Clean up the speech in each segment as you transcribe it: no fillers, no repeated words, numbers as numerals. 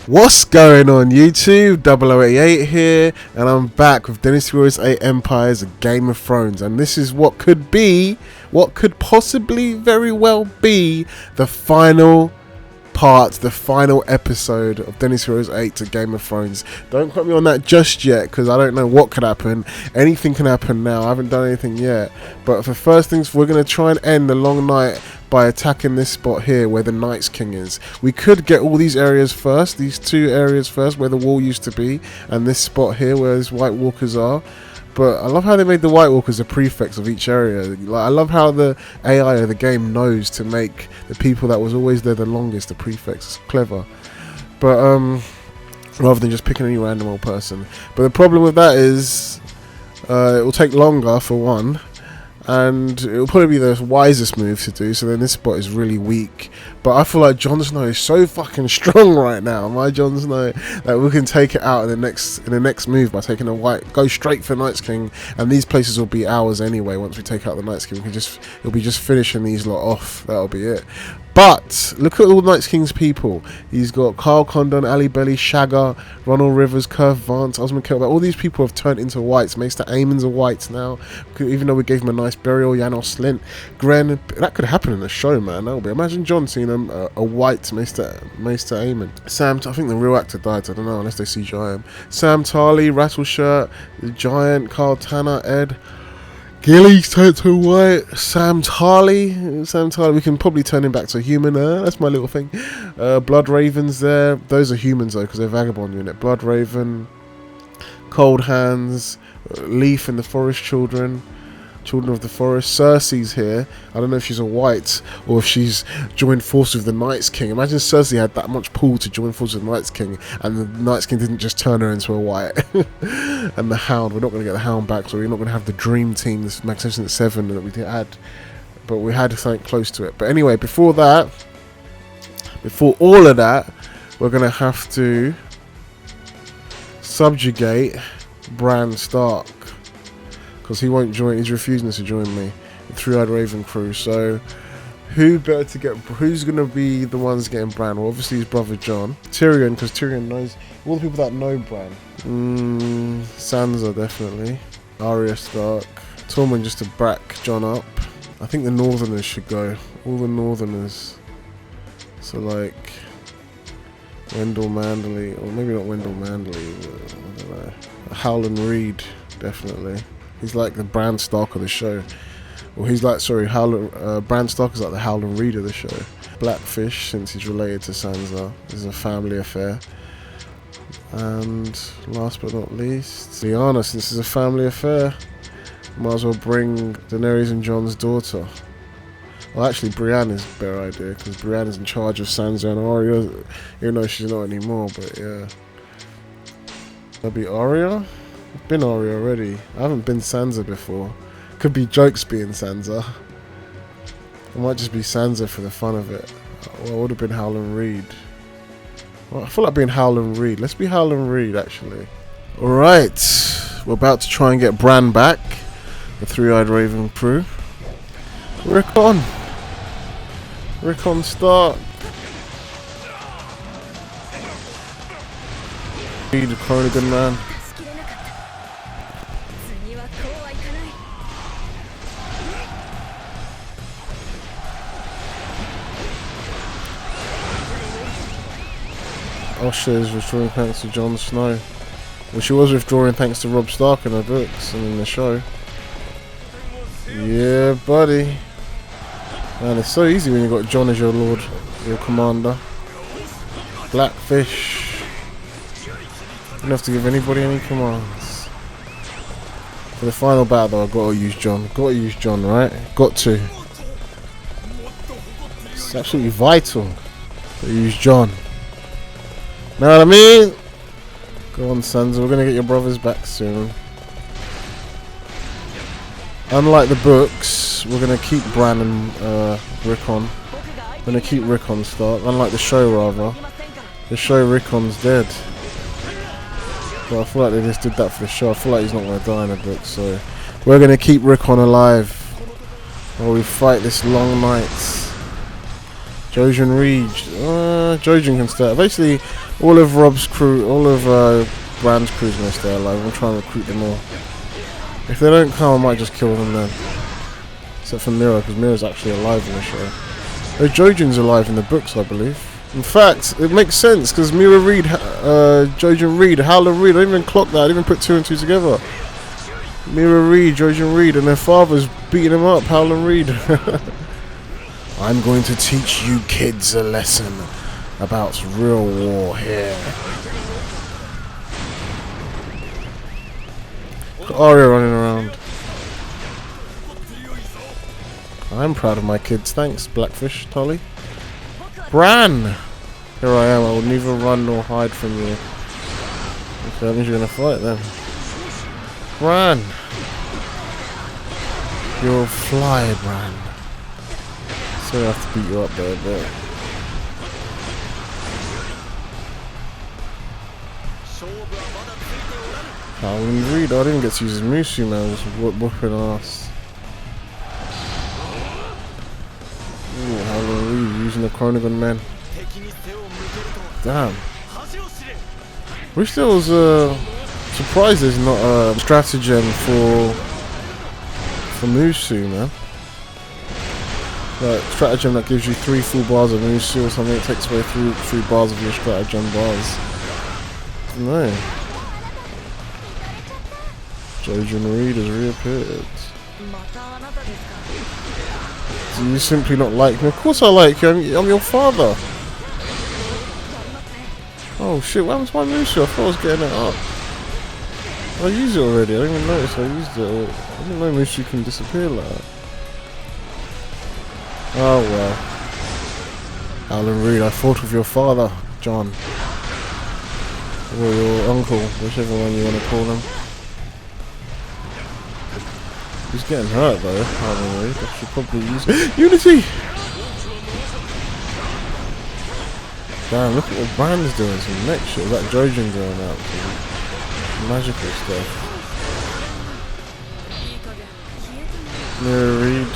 What's going on YouTube? DW8E here, and I'm back with Dynasty Warriors 8 Empires, a Game of Thrones, and this is what could possibly very well be the final part, the final episode of Dynasty Warriors 8 to Game of Thrones. Don't quote me on that just yet, because I don't know what could happen. Anything can happen now. I haven't done anything yet, but for first things, we're going to try and end the long night by attacking this spot here where the Night's King is. We could get all these areas first, these two areas first where the wall used to be, and this spot here where these White Walkers are. But I love how they made the White Walkers the prefects of each area. Like, I love how the AI of the game knows to make the people that was always there the longest the prefects. It's clever. But rather than just picking any random old person. But the problem with that is it will take longer for one, and it will probably be the wisest move to do. So then this spot is really weak, but I feel like Jon Snow is so fucking strong right now. My Jon Snow, that we can take it out in the next move by taking a white, go straight for Night's King, and these places will be ours anyway. Once we take out the Night's King, we can it'll be just finishing these lot off. That'll be it. But look at all Night's King's people. He's got Carl Condon, Ali Belly, Shagger, Ronald Rivers, Curve Vance, Osmond Kelber. All these people have turned into whites. Maester Aemon's a white now, even though we gave him a nice burial. Janos Slint, Gren. That could happen in the show, man. That would be. Imagine Jon seeing a white Maester Aemon. Sam, I think the real actor died. I don't know unless they CGI him. Sam Tarley, Rattleshirt, the Giant, Carl Tanner, Ed. Gilly's turned to white. Sam Tarley, we can probably turn him back to human. That's my little thing. Blood Raven's there. Those are humans though, because they're vagabond unit. Blood Raven, Cold Hands, Leaf and the Forest Children of the Forest. Cersei's here. I don't know if she's a white or if she's joined forces with the Night's King. Imagine Cersei had that much pull to join forces with the Night's King, and the Night's King didn't just turn her into a white. And the Hound, we're not going to get the Hound back, so we're not going to have the Dream Team, this Magnificent Seven that we had, but we had something close to it. But anyway, before all of that, we're going to have to subjugate Bran Stark, because he won't join. He's refusing to join me, the Three-Eyed Raven crew. So who's going to be the ones getting Bran? Well, obviously his brother Jon. Tyrion, because Tyrion knows all the people that know Bran. Sansa, definitely. Arya Stark. Tormund, just to back Jon up. I think the Northerners should go. All the Northerners. So like Wendell Manderly, or maybe not Wendell Manderly, but I don't know. Howland Reed, definitely. He's like the Bran Stark of the show. Well, he's like, sorry, Bran Stark is like the Howland Reed of the show. Blackfish, since he's related to Sansa. This is a family affair. And last but not least, Lyanna, since it's a family affair. Might as well bring Daenerys and Jon's daughter. Well, actually, Brienne is a better idea, because Brienne is in charge of Sansa and Arya, even though she's not anymore, but yeah. That'll be Arya? I've been Arya already. I haven't been Sansa before. Could be jokes being Sansa. It might just be Sansa for the fun of it. Well, it would have been Howland Reed. Well, I feel like being Howland Reed. Let's be Howland Reed, actually. Alright. We're about to try and get Bran back. The Three-Eyed Raven crew. Rickon Stark. Reed, a good man. Osha is withdrawing thanks to Jon Snow. Well, she was withdrawing thanks to Robb Stark in her books and in the show. Yeah, buddy. Man, it's so easy when you got Jon as your lord, your commander. Blackfish. You don't have to give anybody any commands. For the final battle, though, I've got to use Jon. Got to use Jon, right? Got to. It's absolutely vital to use Jon. Know what I mean? Go on, Sansa. We're gonna get your brothers back soon. Unlike the books, we're gonna keep Bran and Rickon. We're gonna keep Rickon Stark. Unlike the show, rather. The show, Rickon's dead. But I feel like they just did that for the show. I feel like he's not gonna die in the book, so we're gonna keep Rickon alive while we fight this long night. Jojen Reed. Jojen can stay. Basically, all of Rob's crew, all of Bran's crew's gonna stay alive. I'm trying to recruit them all. If they don't come, I might just kill them then. Except for Mira, because Mira's actually alive in the show. Oh, Jojen's alive in the books, I believe. In fact, it makes sense, because Mira Reed, Jojen Reed, Howland Reed, I didn't even clock that, I didn't even put 2 and 2 together. Mira Reed, Jojen Reed, and their father's beating him up, Howland Reed. I'm going to teach you kids a lesson about real war here. Arya running around. I'm proud of my kids, thanks, Blackfish, Tolly. Bran! Here I am, I will neither run nor hide from you. Okay, that means you're gonna fight then. Bran! You'll fly, Bran. So I have to beat you up there a bit. Howland Reed, I didn't get to use his Musu, man, just whooping ass. Ooh, Howland Reed using the Chronogon man. Damn. Wish there was surprised there's not a stratagem for Musu, man. Like stratagem that gives you 3 full bars of Musu or something, it takes away 3 bars of your stratagem bars. No. Jojen Reed has reappeared. Do you simply not like me? Of course I like you, I'm your father. Oh shit, what happened to my Musu? I thought I was getting it up. I used it already, I didn't even notice I used it. I didn't know Musu can disappear like that. Oh well. Howland Reed, I fought with your father, Jon. Or your uncle, whichever one you want to call him. He's getting hurt though, Howland Reed. I should probably use it. Unity! Damn, look at what Bran's doing, some next shit. That Jojen going out, some magical stuff. Mira Reed.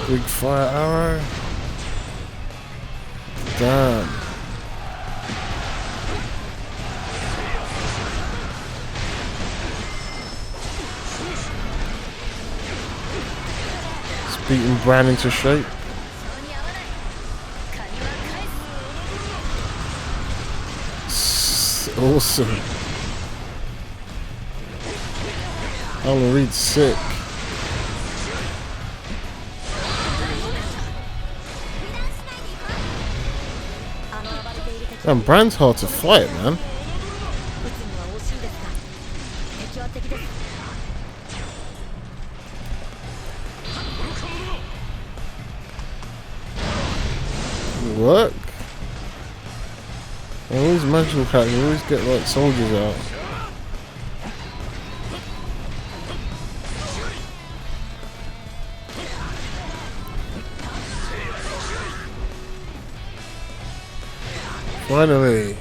Big fire arrow. Damn. It's beating Bran into shape. Awesome. Howland Reed's sick. Man, Bran's hard to fight, man. Work? All these magical characters always get like soldiers out. Finally.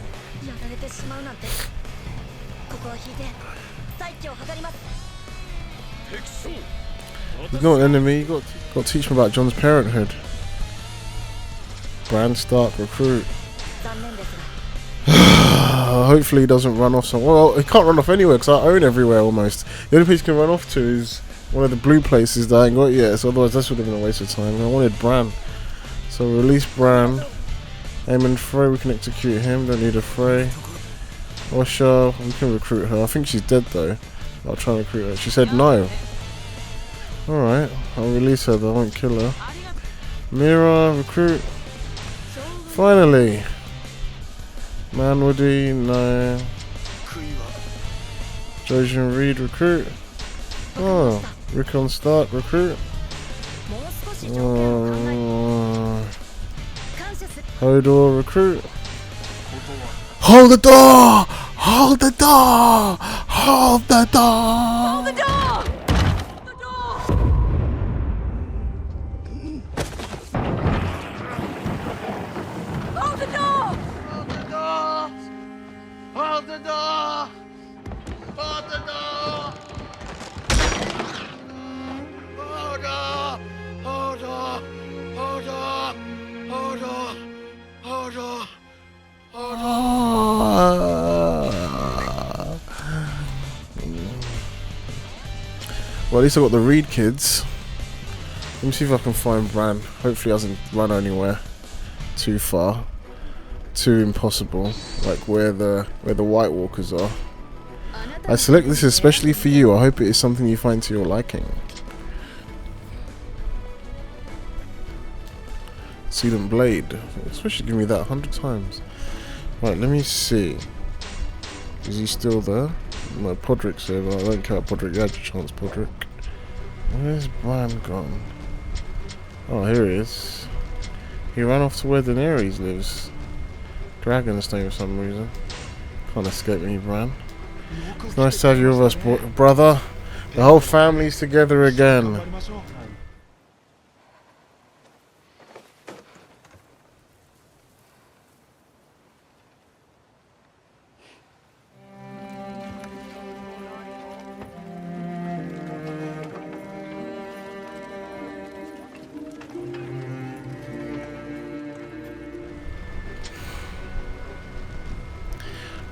He's not an enemy, you got to teach him about Jon's parenthood. Bran Stark recruit. Hopefully he doesn't run off somewhere. Well, he can't run off anywhere because I own everywhere almost. The only place he can run off to is one of the blue places that I ain't got yet, so otherwise this would have been a waste of time. I wanted Bran. So release Bran. Aemon Frey, we can execute him, don't need a Frey. Osha, we can recruit her. I think she's dead though. I'll try and recruit her. She said no. Alright, I'll release her though, I won't kill her. Mira, recruit. Finally. Manwoody, no. Jojen Reed, recruit. Oh, Rickon Stark, recruit. Hodor recruit. Hold the door! Hold the door! Hold the door! Hold the door! Hold the door! Hold the door! Hold the door! Hold the door! Hold the door! Hold on! Hold on! Hold on! Hold on! Hold on! Hold on! Well, at least I got the Reed kids. Let me see if I can find Bran. Hopefully, he doesn't run anywhere too far, too impossible, like where the White Walkers are. I select this especially for you. I hope it is something you find to your liking. Sealant Blade. Especially give me that 100 times. Right, let me see. Is he still there? No, Podrick's here, but I don't care about Podrick. You had your chance, Podrick. Where's Bran gone? Oh, here he is. He ran off to where Daenerys lives. Dragonstone for some reason. Can't escape me, Bran. It's nice to have you with us, brother. The whole family's together again.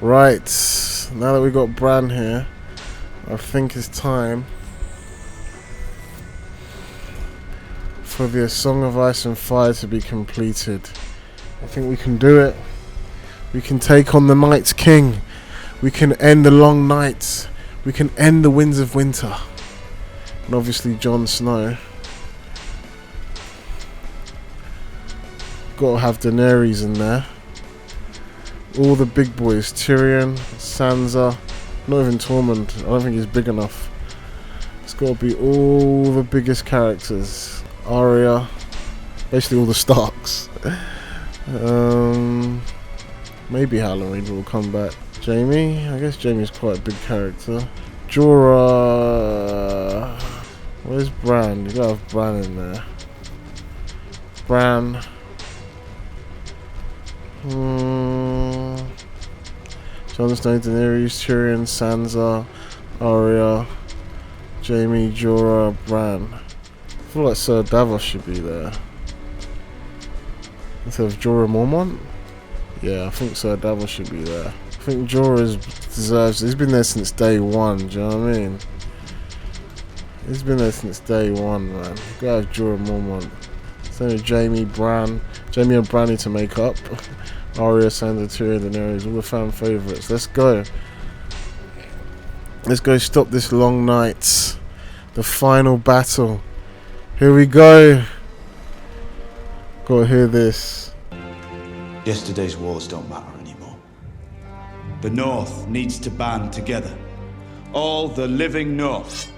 Right, now that we've got Bran here, I think it's time for the Song of Ice and Fire to be completed. I think we can do it. We can take on the Night's King. We can end the long nights. We can end the winds of winter. And obviously Jon Snow. Gotta have Daenerys in there. All the big boys, Tyrion, Sansa, not even Tormund, I don't think he's big enough. It's got to be all the biggest characters. Arya, basically all the Starks. Maybe Halloween will come back. Jaime, I guess Jaime's quite a big character. Jorah, where's Bran? You gotta have Bran in there. Bran. Jon Snow, Daenerys, Tyrion, Sansa, Arya, Jaime, Jorah, Bran. I feel like Sir Davos should be there instead of Jorah Mormont. Yeah, I think Sir Davos should be there. I think Jorah deserves. He's been there since day one. Do you know what I mean? He's been there since day one, man. Gotta have Jorah Mormont. So Jaime, Bran, Jaime and Bran need to make up. Arya, Sansa, Tyrion, Daenerys, all the fan favourites. Let's go. Let's go stop this long night. The final battle. Here we go. Gotta hear this. Yesterday's wars don't matter anymore. The North needs to band together. All the living North.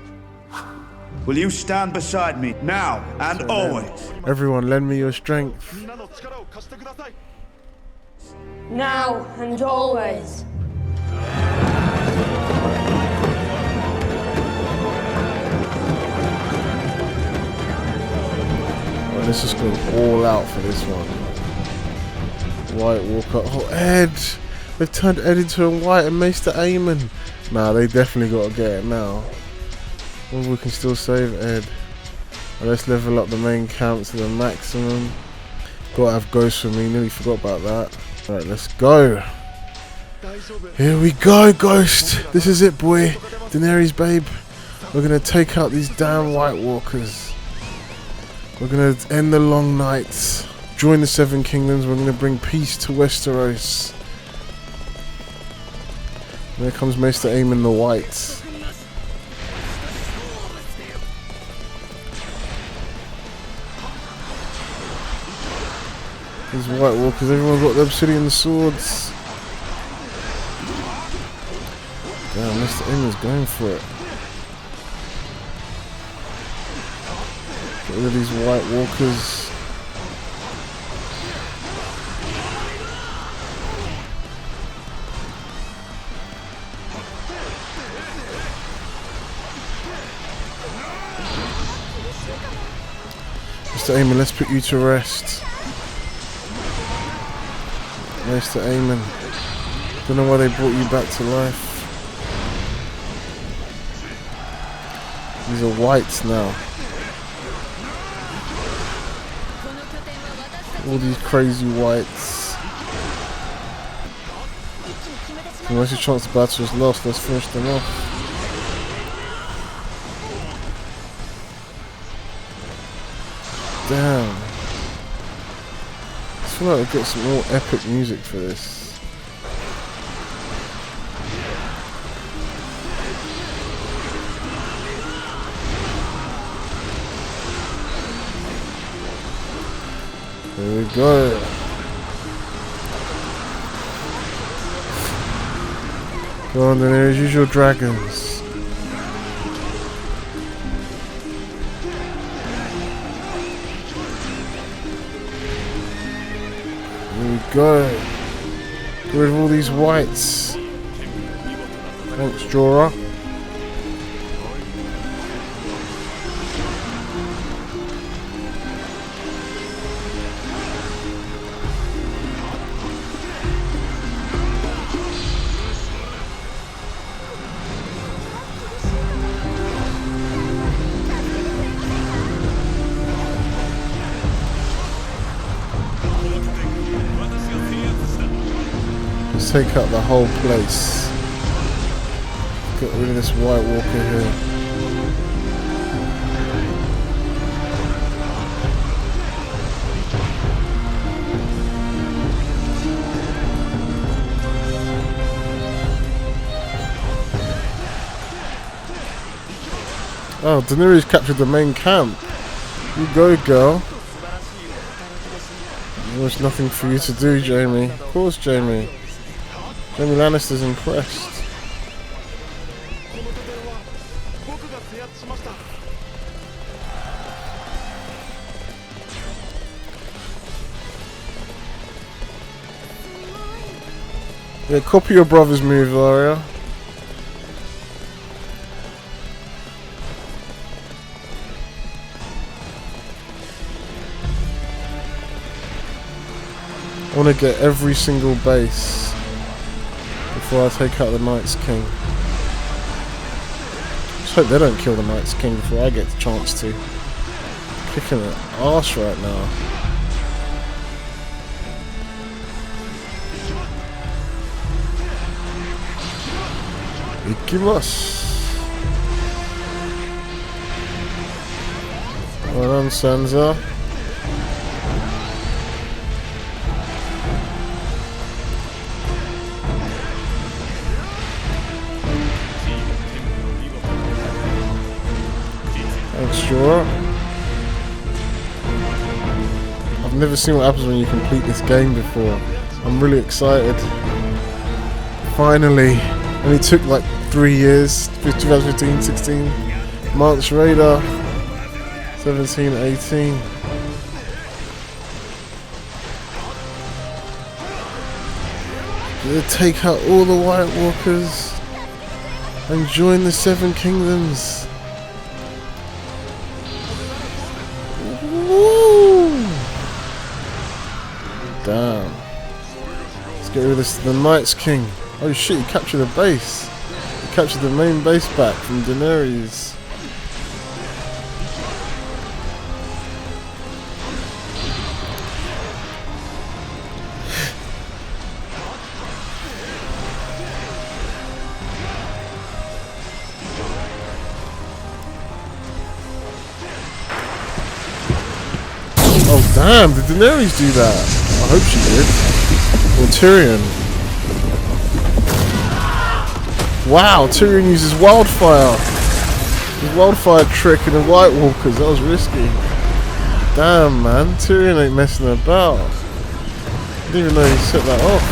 Will you stand beside me now and always? Everyone, lend me your strength. Now and always. Right, let's just go all out for this one. White Walker. Oh, Ed! They've turned Ed into a White and Maester Aemon. Nah, they definitely got to get it now. Well, we can still save Ed. Well, let's level up the main camp to the maximum. Gotta have Ghost for me. Nearly forgot about that. Alright, let's go. Here we go, Ghost. This is it, boy. Daenerys, babe. We're gonna take out these damn White Walkers. We're gonna end the long nights. Join the Seven Kingdoms. We're gonna bring peace to Westeros. There comes Maester Aemon the White. These White Walkers, everyone's got the obsidian swords. Damn, Mr. Aemon's going for it. Get rid of these White Walkers. Mr. Aemon, let's put you to rest. Mr. Aemon. Don't know why they brought you back to life. These are whites now. All these crazy whites. Unless your chance to battle is lost, let's finish them off. Damn. I feel like I've got some more epic music for this. There we go. Go on, Daenerys, use your dragons. There we go. Get rid of all these whites. Thanks, Jorah. Take out the whole place. Get rid of this White Walker here. Oh, Daenerys captured the main camp. You go, girl. There's nothing for you to do, Jaime. Of course, Jaime. Jaime Lannister's impressed. Yeah, copy your brother's move, Arya. I want to get every single base before I take out the Night's King. Just hope they don't kill the Night's King before I get the chance to. Kicking an arse right now. Ikimasu. Well done, Sansa. Sure. I've never seen what happens when you complete this game before. I'm really excited. Finally. Only took like 3 years. 2015, 16. March Raider. 17, 18. Gonna take out all the White Walkers and join the Seven Kingdoms. Damn. Let's get rid of this. The Night's King. Oh shit, he captured a base. He captured the main base back from Daenerys. Oh damn, did Daenerys do that? I hope she did. Or Tyrion. Wow, Tyrion uses wildfire. His wildfire trick in the White Walkers. That was risky. Damn, man. Tyrion ain't messing about. I didn't even know he set that off.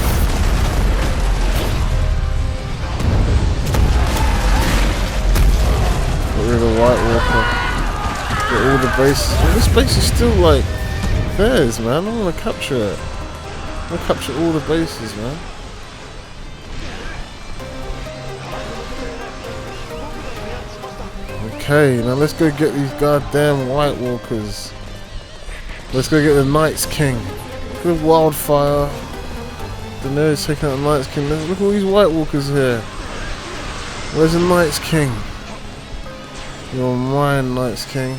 Get rid of the White Walker. Get all the bases. Well, this base is still like theirs, man. I want to capture it. I want to capture all the bases, man. Okay, now let's go get these goddamn White Walkers. Let's go get the Night's King. Look at the wildfire. Daenerys taking out the Night's King. Look at all these White Walkers here. Where's the Night's King? You're mine, Night's King.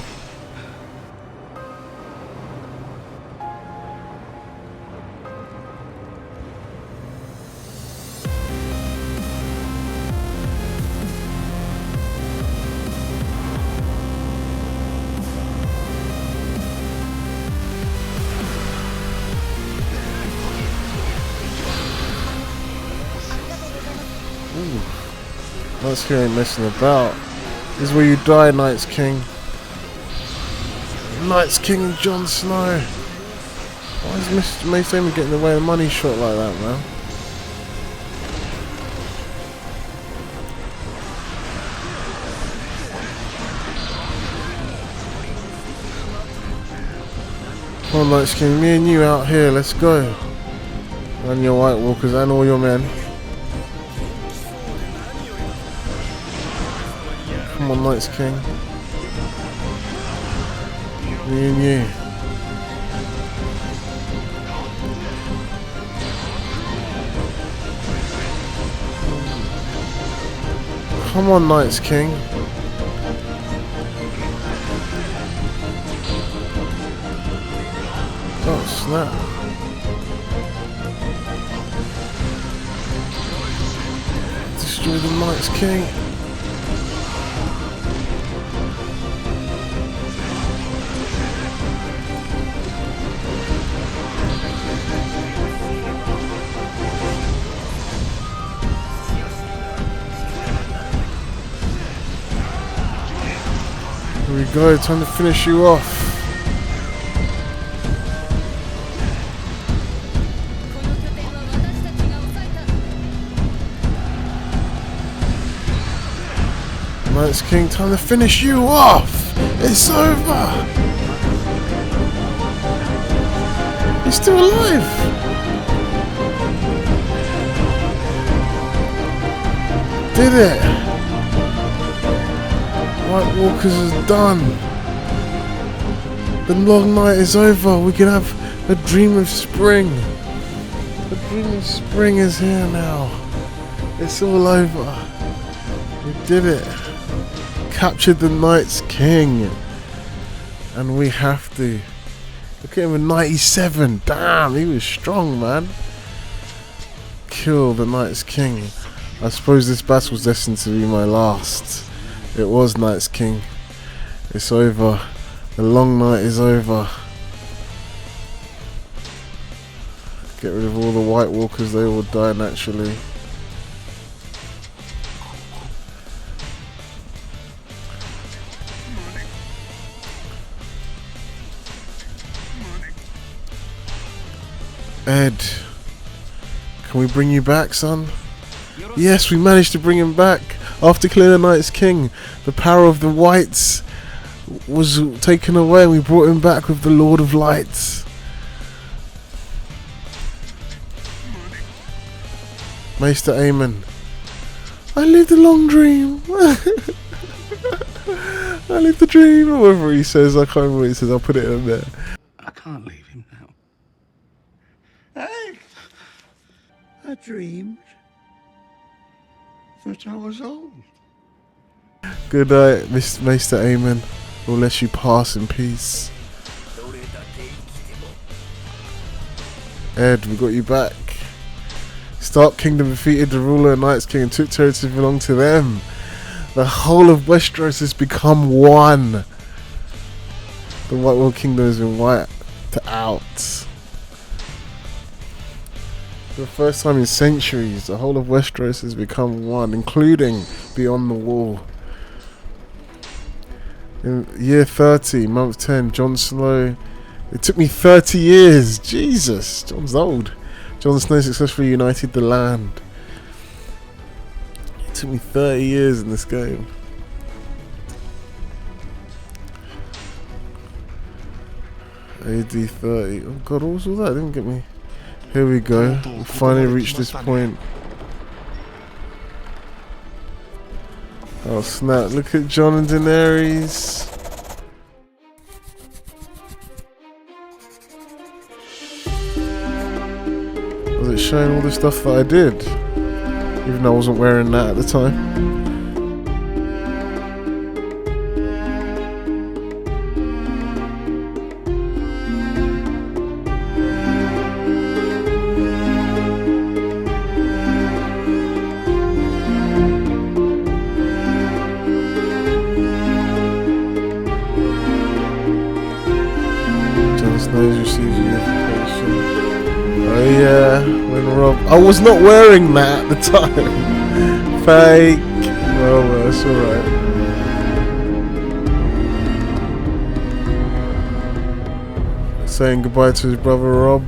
Night's King ain't messing about. This is where you die, Night's King. Night's King and Jon Snow. Why is Mr. Mace Aemon getting away with a money shot like that, man? Come on, Night's King, me and you out here, let's go. And your White Walkers and all your men. Come on, Night's King. Me and you. Come on, Night's King. Oh, snap. Destroy the Night's King. Here we go, time to finish you off. Night's King, time to finish you off! It's over! He's still alive! Did it! White Walkers is done. The long night is over. We can have a dream of spring. The dream of spring is here now. It's all over. We did it. Captured the Night's King. And we have to. Look at him with 97. Damn, he was strong, man. Kill the Night's King. I suppose this battle was destined to be my last. It was, Night's King. It's over. The long night is over. Get rid of all the White Walkers, they will die naturally. Ed, can we bring you back, son? Yes, we managed to bring him back. After killing the Night's King, the power of the Whites was taken away and we brought him back with the Lord of Lights. Maester Aemon, I lived a long dream. I lived a dream, or whatever he says. I can't remember what he says. I'll put it in there. I can't leave him now. I dreamed that I was old. Good night, Maester Aemon. We'll let you pass in peace. Ed, we got you back. Stark Kingdom defeated the ruler and Night's King and took territory that belonged to them. The whole of Westeros has become one. The White World Kingdom has been wiped out. For the first time in centuries, the whole of Westeros has become one, including Beyond the Wall. In year 30, month 10, Jon Snow. It took me 30 years. Jesus, Jon's old. Jon Snow successfully united the land. It took me 30 years in this game. AD 30. Oh god, what was all that? Didn't get me. Here we go. We finally reached this point. Oh snap, look at Jon and Daenerys. Was it showing all the stuff that I did? Even though I wasn't wearing that at the time. Jon Snow's received unification. Oh yeah, when Rob... I was not wearing that at the time. Fake. Well, that's alright. Saying goodbye to his brother Rob.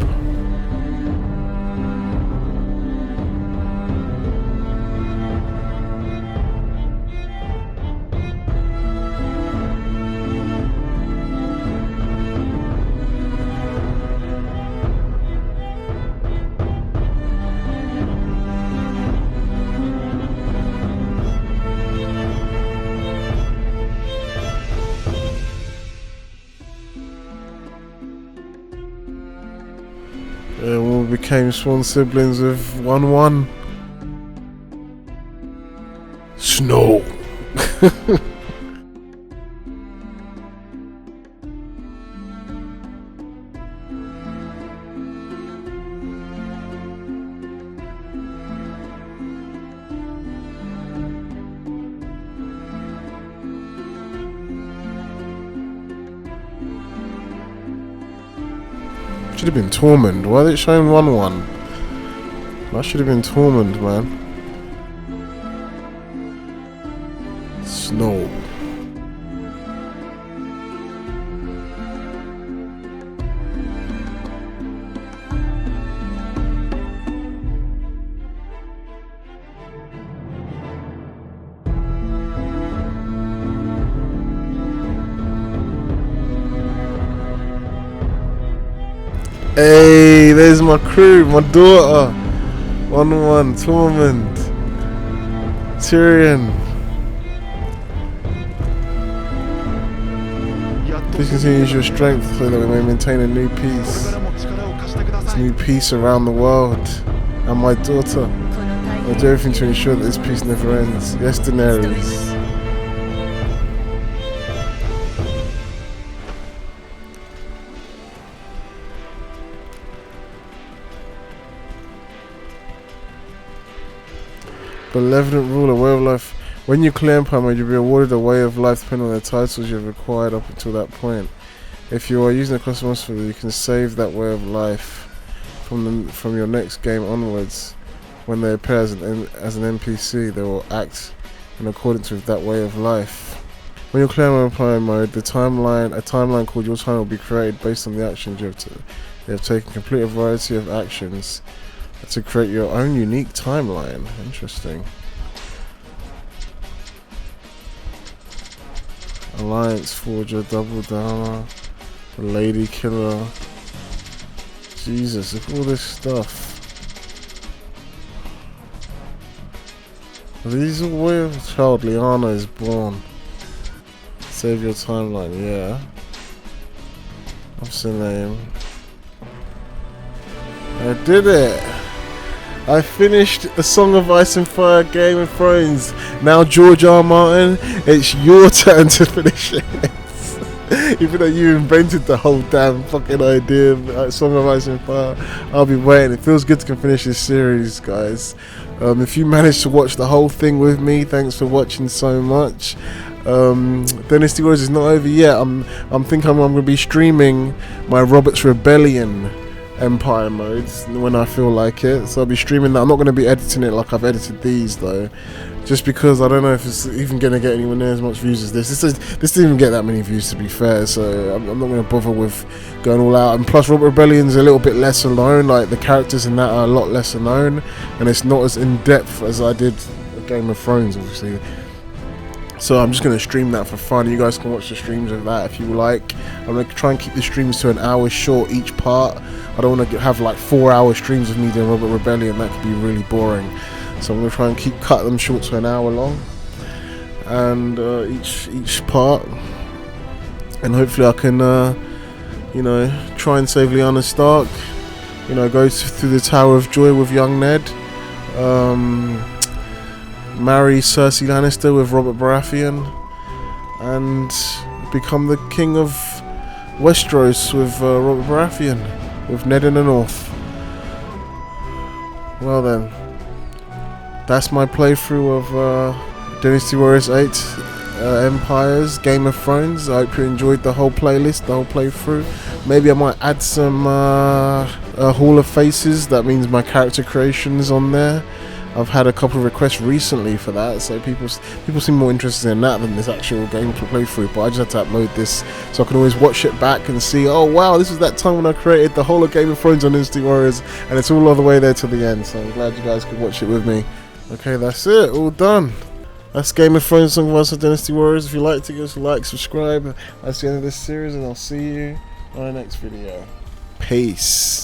We all became sworn siblings with 1-1. Snow. Should have been Tormund. Why is it showing 1-1? That should have been Tormund, man. Snow. Hey, there's my crew, my daughter. 1-1, Tormund, Tyrion. Please continue to use your strength so that we may maintain a new peace. This new peace around the world. And my daughter. I'll do everything to ensure that this peace never ends. Yes, Daenerys. Benevolent ruler, way of life. When you clear empire mode, you'll be awarded a way of life depending on the titles you've acquired up until that point. If you are using a custom monster, you can save that way of life from your next game onwards. When they appear as an NPC, they will act in accordance with that way of life. When you're clearing empire mode, a timeline called your time will be created based on the actions you have taken. Complete a variety of actions to create your own unique timeline. Interesting. Alliance Forger, Double Downer, Lady Killer. Jesus, look at all this stuff. Are these all where child Lyanna is born? Save your timeline, yeah. What's the name? I did it! I finished A Song of Ice and Fire, Game of Thrones. Now George R. Martin, it's your turn to finish it. Even though you invented the whole damn fucking idea of Song of Ice and Fire, I'll be waiting. It feels good to finish this series, guys. If you managed to watch the whole thing with me, thanks for watching so much. Dynasty Warriors is not over yet. I'm thinking I'm going to be streaming my Robert's Rebellion Empire modes when I feel like it, so I'll be streaming that. I'm not going to be editing it like I've edited these though, just because I don't know if it's even going to get anywhere near as much views as this. This didn't even get that many views, to be fair, so I'm not going to bother with going all out. And plus Robert Rebellion's a little bit lesser known, like the characters in that are a lot lesser known, and it's not as in depth as I did Game of Thrones, obviously. So I'm just going to stream that for fun. You guys can watch the streams of that if you like. I'm going to try and keep the streams to an hour short each part. I don't want to have like 4-hour streams of me doing Robert Rebellion. That could be really boring. So I'm going to try and cut them short to an hour long. And each part. And hopefully I can, try and save Lyanna Stark. You know, go through the Tower of Joy with young Ned. Marry Cersei Lannister with Robert Baratheon. And become the king of Westeros with Robert Baratheon. With Ned in the north. Well then. That's my playthrough of Dynasty Warriors 8 Empires, Game of Thrones. I hope you enjoyed the whole playlist, the whole playthrough. Maybe I might add some Hall of Faces. That means my character creations on there. I've had a couple of requests recently for that, so people seem more interested in that than this actual game playthrough. But I just had to upload this so I can always watch it back and see, oh wow, this was that time when I created the whole of Game of Thrones on Dynasty Warriors, and it's all the way there to the end. So I'm glad you guys could watch it with me. Okay, that's it, all done. That's Game of Thrones Song of Ice of Dynasty Warriors. If you liked it, give us a like, subscribe. That's the end of this series, and I'll see you on the next video. Peace.